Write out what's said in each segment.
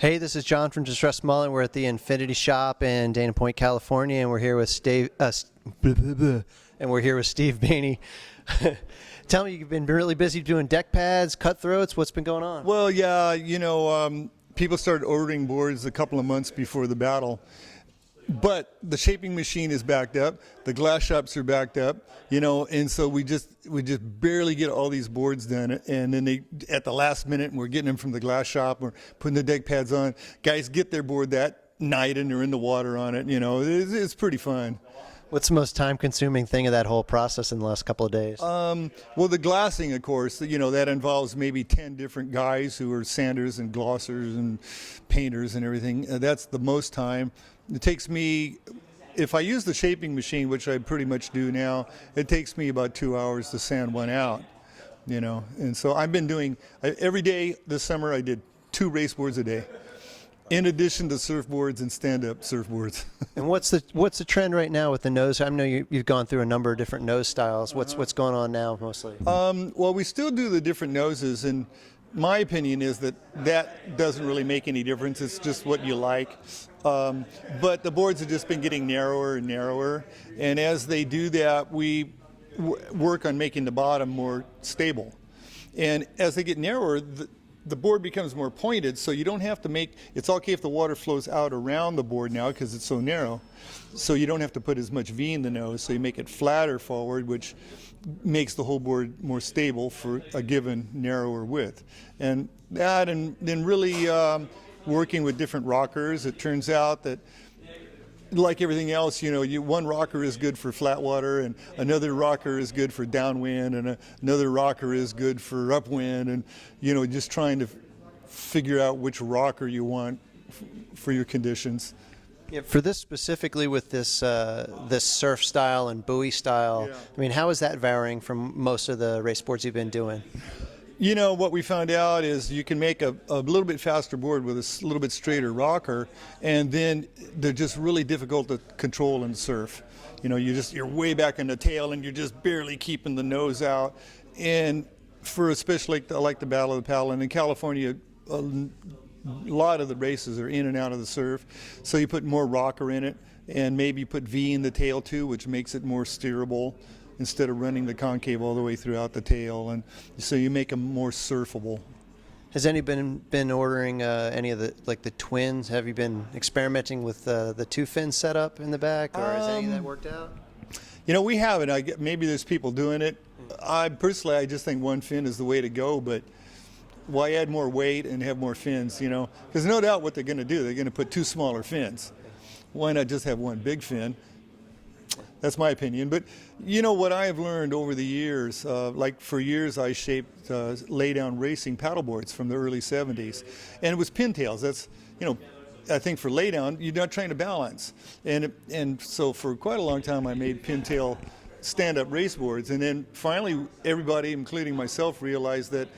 Hey, this is John from Distress Mullen. We're at the Infinity Shop in Dana Point, California, and we're here with Steve. And we're here with Steve Boehne. Tell me, you've been really busy doing deck pads, cutthroats. What's been going on? Well, yeah, people started ordering boards a couple of months before the battle. But the shaping machine is backed up, the glass shops are backed up, and so we just barely get all these boards done. And then at the last minute, we're getting them from the glass shop, we're putting the deck pads on. Guys get their board that night and they're in the water on it. It's pretty fun. What's the most time-consuming thing of that whole process in the last couple of days? Well, the glassing, of course, that involves maybe 10 different guys who are sanders and glossers and painters and everything. That's the most time. It takes me, if I use the shaping machine, which I pretty much do now, it takes me about 2 hours to sand one out, And so I've been doing, every day this summer I did 2 race boards a day, in addition to surfboards and stand-up surfboards. And what's the trend right now with the nose? I know you've gone through a number of different nose styles. What's going on now mostly? Well, we still do the different noses, and my opinion is that doesn't really make any difference. It's just what you like. But the boards have just been getting narrower and narrower, and as they do that, we work on making the bottom more stable. And as they get narrower, the board becomes more pointed, so you don't have to make, it's okay if the water flows out around the board now because it's so narrow, so you don't have to put as much V in the nose, so you make it flatter forward, which makes the whole board more stable for a given narrower width. And that, and then really working with different rockers, it turns out that like everything else, one rocker is good for flat water, and another rocker is good for downwind, and another rocker is good for upwind, and just trying to figure out which rocker you want for your conditions. Yeah, for this specifically with this this surf style and buoy style, yeah. I mean, how is that varying from most of the race boards you've been doing? What we found out is you can make a little bit faster board with a little bit straighter rocker, and then they're just really difficult to control and surf. You're way back in the tail, and you're just barely keeping the nose out. And for especially like the Battle of the Paddle, and in California, a lot of the races are in and out of the surf, so you put more rocker in it, and maybe put V in the tail too, which makes it more steerable, instead of running the concave all the way throughout the tail, and so you make them more surfable. Has anyone been ordering any of the twins? Have you been experimenting with the 2-fin setup in the back, or has any of that worked out? We haven't. Maybe there's people doing it. I just think 1 fin is the way to go, but why add more weight and have more fins? Because no doubt what they're going to do, they're going to put 2 smaller fins. Why not just have 1 big fin? That's my opinion. But what I have learned over the years, like for years I shaped lay-down racing paddleboards from the early 70s. And it was pintails. That's, I think for lay-down, you're not trying to balance. And so for quite a long time I made pintail stand-up race boards. And then finally everybody, including myself, realized that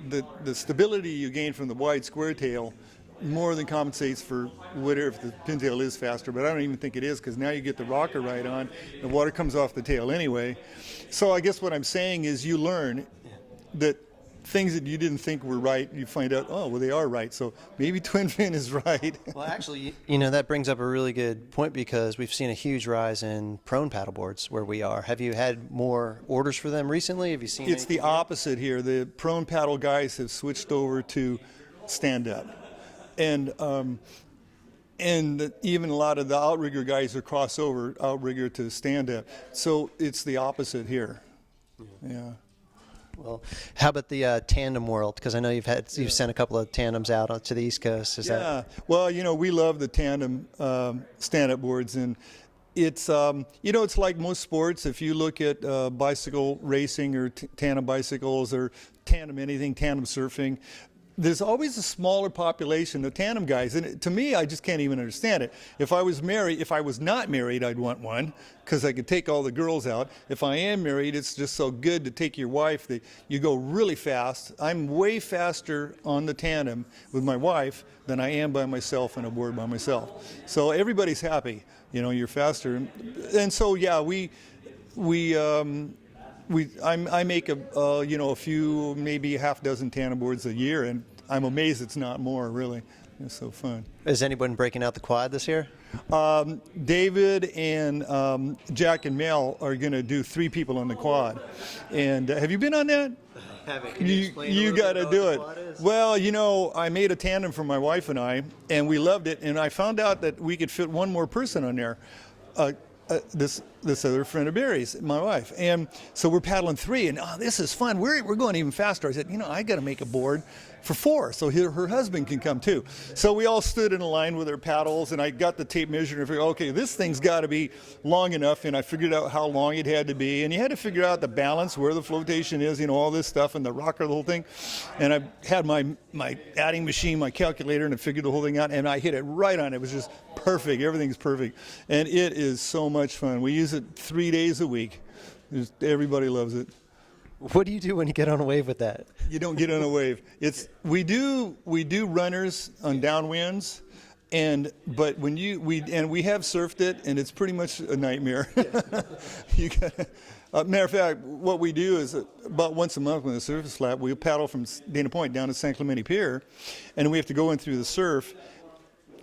the stability you gain from the wide square tail more than compensates for whatever, if the pintail is faster, but I don't even think it is, because now you get the rocker right on, the water comes off the tail anyway. So I guess what I'm saying is you learn that things that you didn't think were right, you find out, oh, well, they are right, so maybe twin fin is right. Well, actually, that brings up a really good point, because we've seen a huge rise in prone paddleboards where we are. Have you had more orders for them recently? Have you seen It's the opposite here. The prone paddle guys have switched over to stand-up. And even a lot of the outrigger guys are crossover outrigger to stand-up. So it's the opposite here. Yeah. Well, how about the tandem world? Because I know you've sent a couple of tandems out to the East Coast. Well, we love the tandem stand-up boards, and it's it's like most sports. If you look at bicycle racing or tandem bicycles or tandem anything, tandem surfing, there's always a smaller population of tandem guys, and to me, I just can't even understand it. If I was not married, I'd want one, because I could take all the girls out. If I am married, it's just so good to take your wife that you go really fast. I'm way faster on the tandem with my wife than I am by myself on a board by myself. So everybody's happy, you're faster. And so, yeah, I make a few, maybe half dozen tandem boards a year, and I'm amazed it's not more, really. It's so fun. Is anyone breaking out the quad this year? David and Jack and Mel are going to do 3 people on the quad. And have you been on that? Haven't. You got to do it. Well, you know, I made a tandem for my wife and I, and we loved it. And I found out that we could fit one more person on there. This other friend of Barry's, my wife, and so we're paddling 3, and this is fun. We're going even faster. I said, you know, I got to make a board for 4, so her husband can come too. So we all stood in a line with our paddles, and I got the tape measure and figured, okay, this thing's got to be long enough, and I figured out how long it had to be, and you had to figure out the balance, where the flotation is, you know, all this stuff, and the rocker, the whole thing. And I had my adding machine, my calculator, and I figured the whole thing out, and I hit it right on. It was just perfect. Everything's perfect, and it is so much fun. We use it 3 days a week. Everybody loves it. What do you do when you get on a wave with that? You don't get on a wave. We do runners on downwinds, but when we have surfed it, and it's pretty much a nightmare. You gotta, matter of fact, what we do is about once a month when the surf is flat, we paddle from Dana Point down to San Clemente Pier, and we have to go in through the surf.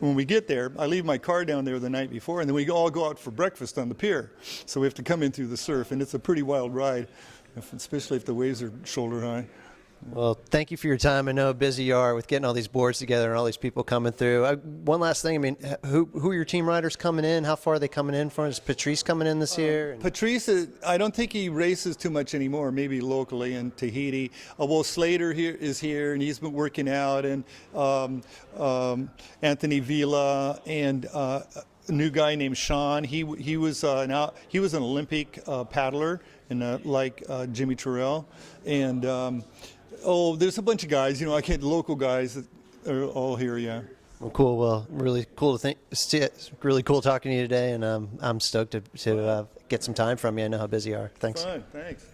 When we get there, I leave my car down there the night before, and then we all go out for breakfast on the pier. So we have to come in through the surf, and it's a pretty wild ride, especially if the waves are shoulder high. Well, thank you for your time. I know how busy you are with getting all these boards together and all these people coming through. One last thing. I mean, who are your team riders coming in? How far are they coming in from? Is Patrice coming in this year? Patrice, I don't think he races too much anymore, maybe locally in Tahiti. Well, Slater is here, and he's been working out, and Anthony Villa, and a new guy named Sean. He was an Olympic paddler, and like Jimmy Terrell, and there's a bunch of guys. You know, local guys that are all here. Yeah. Well, cool. Well, really cool really cool talking to you today, and I'm stoked to get some time from you. I know how busy you are. Thanks. Fine. Thanks.